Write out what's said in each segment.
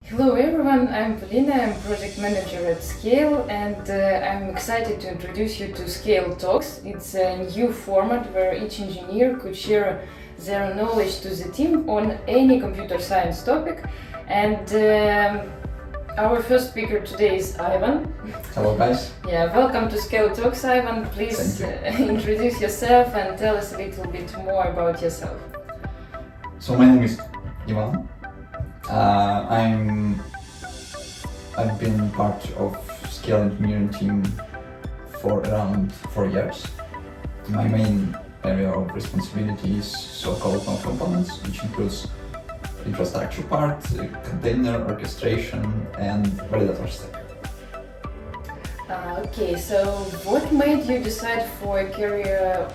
Hello everyone, I'm Polina, I'm project manager at SKALE, and I'm excited to introduce you to SKALE Talks. It's a new format where each engineer could share their knowledge to the team on any computer science topic. And our first speaker today is Ivan. Hello guys. Yeah, welcome to SKALE Talks, Ivan. Please introduce yourself and tell us a little bit more about yourself. So my name is Ivan. I've been part of SKALE engineering team for around 4 years. My main area of responsibility is so-called non-components, which includes infrastructure part, container orchestration, and validator stack. Okay, so what made you decide for a career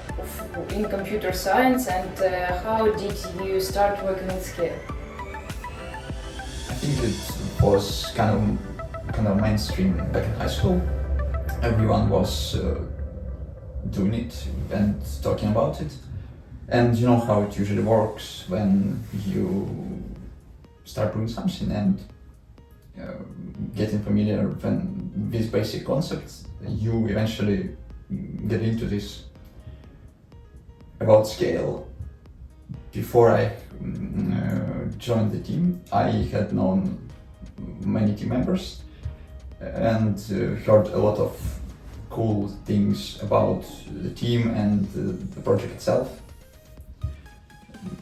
in computer science, and how did you start working at SKALE? I think it was kind of mainstream back in high school. Everyone was doing it and talking about it. And you know how it usually works when you start doing something and getting familiar with these basic concepts, you eventually get into this. About SKALE, before I joined the team, I had known many team members and heard a lot of cool things about the team and the project itself.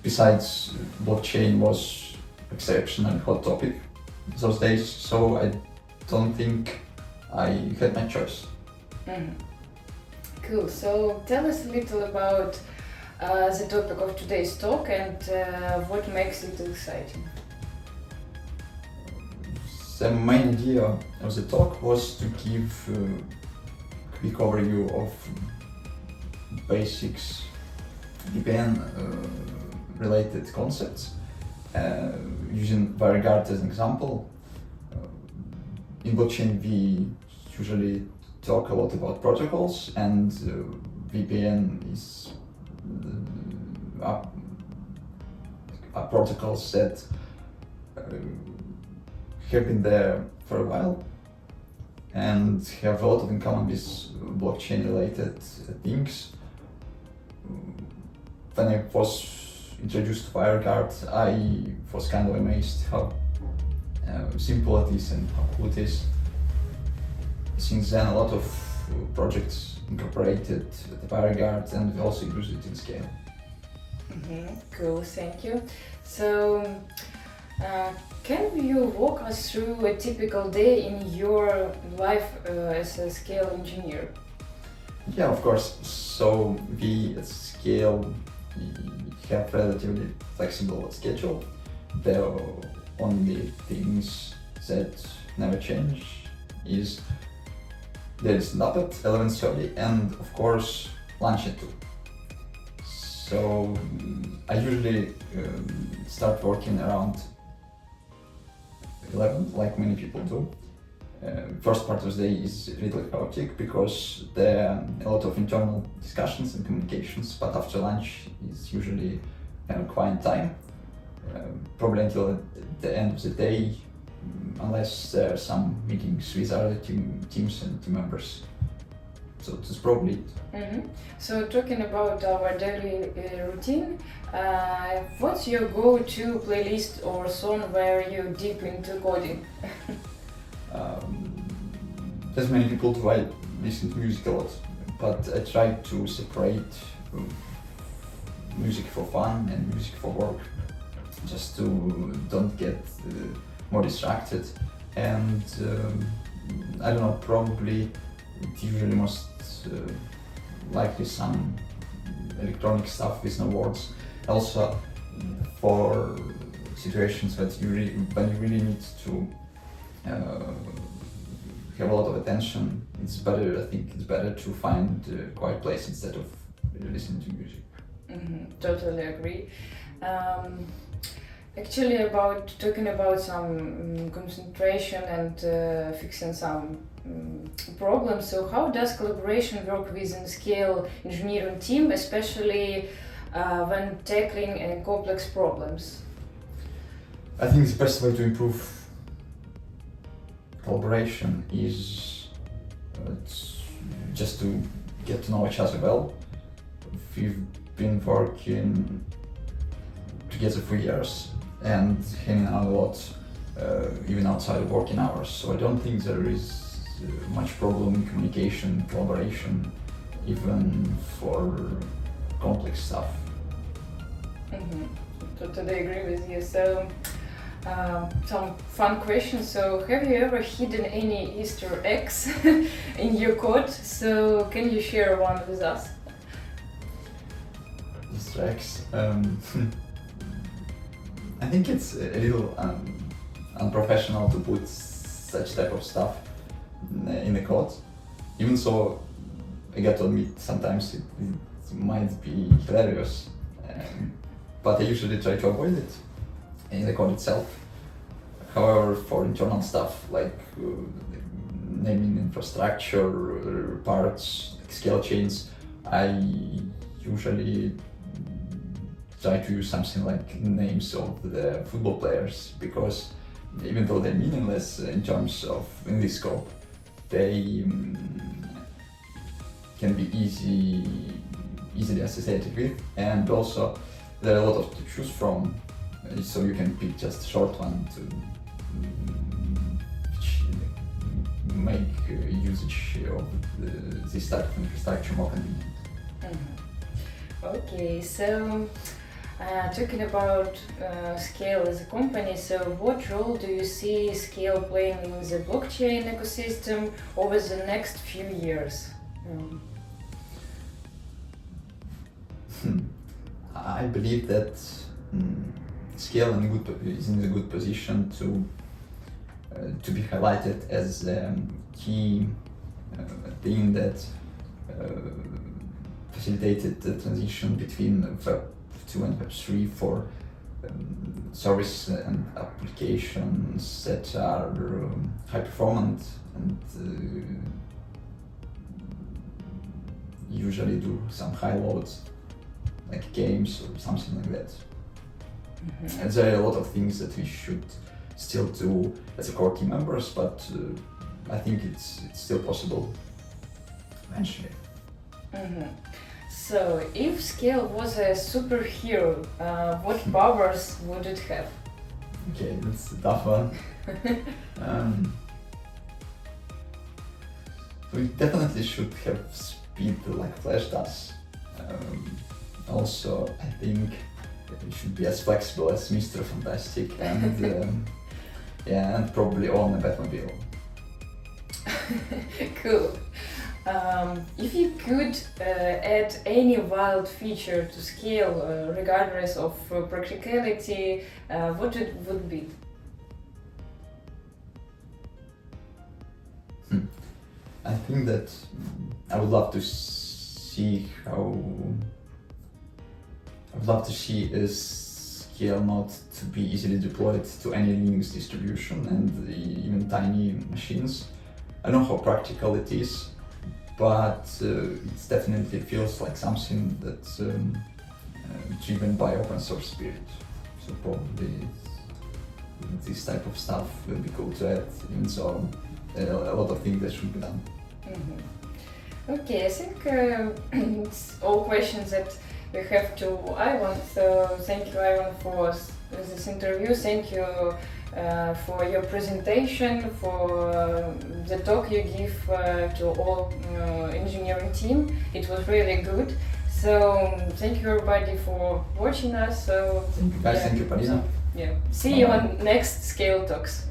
Besides, blockchain was exceptionally hot topic those days, so I don't think I had my choice. Cool, so tell us a little about the topic of today's talk and what makes it exciting. The main idea of the talk was to give a quick overview of basics VPN related concepts, using WireGuard as an example. In blockchain we usually talk a lot about protocols, and VPN is a protocols that have been there for a while and have a lot of in common with blockchain related things. When I was introduced to WireGuard, I was kind of amazed how simple it is and how cool it is. Since then, a lot of projects incorporated the WireGuard, and we also use it in SKALE. Cool, thank you. So, can you walk us through a typical day in your life as a SKALE engineer? Yeah, of course. So we at SKALE have relatively flexible schedule. The only things that never change is there is stand up at 11:30 and of course lunch at 2. So I usually start working around 11, like many people do. First part of the day is really chaotic because there are a lot of internal discussions and communications, but after lunch is usually kind of quiet time, probably until the end of the day, unless there are some meetings with other teams and team members. So that's probably it. So talking about our daily routine, what's your go-to playlist or song where you're deep into coding? As many people do, I listen to music a lot, but I try to separate music for fun and music for work, just to don't get more distracted. And I don't know, probably it usually most likely some electronic stuff with no words. Also for situations that when you really need to have a lot of attention, I think it's better to find a quiet place instead of listening to music. Totally agree. Actually, talking about some concentration and fixing some problems. So, how does collaboration work within SKALE engineering team, especially when tackling complex problems? I think the best way to improve collaboration is just to get to know each other well. We've been working together for years and hanging out a lot, even outside of working hours. So I don't think there is much problem in communication, collaboration, even for complex stuff. Totally agree with you. So, some fun questions. So, have you ever hidden any Easter eggs in your code? So, can you share one with us? Easter eggs. I think it's a little unprofessional to put such type of stuff in the code. Even so, I got to admit sometimes it might be hilarious, but I usually try to avoid it in the code itself. However, for internal stuff like naming infrastructure, parts, like scale chains, I usually try to use something like names of the football players, because even though they're meaningless in terms of in this scope, they can be easily associated with, and also there are a lot of to choose from, so you can pick just a short one to make usage of this type of infrastructure more convenient. Okay, so talking about SKALE as a company, so what role do you see SKALE playing in the blockchain ecosystem over the next few years? I believe that SKALE is in a good position to be highlighted as a key thing that facilitated the transition between Web 2 and Web 3 for service and applications that are high performant and usually do some high loads, like games or something like that. And there are a lot of things that we should still do as a core team members, but I think it's still possible eventually. So, if SKALE was a superhero, what powers would it have? Okay, that's a tough one. We definitely should have speed like Flash does. Also, I think it should be as flexible as Mr. Fantastic, and and probably own a Batmobile. Cool. If you could add any wild feature to SKALE, regardless of practicality, what it would be? I think that I would love to see a SKALE node to be easily deployed to any Linux distribution and even tiny machines. I don't know how practical it is, but it definitely feels like something that's driven by open source spirit. So probably this type of stuff will be cool to add, even so a lot of things that should be done. Okay, I think it's all questions that we have to Ivan. So thank you, Ivan, for this interview. Thank you for your presentation, for the talk you give to all engineering team. It was really good. So thank you everybody for watching us. So thank you guys, thank you Polina. See you on next SKALE Talks.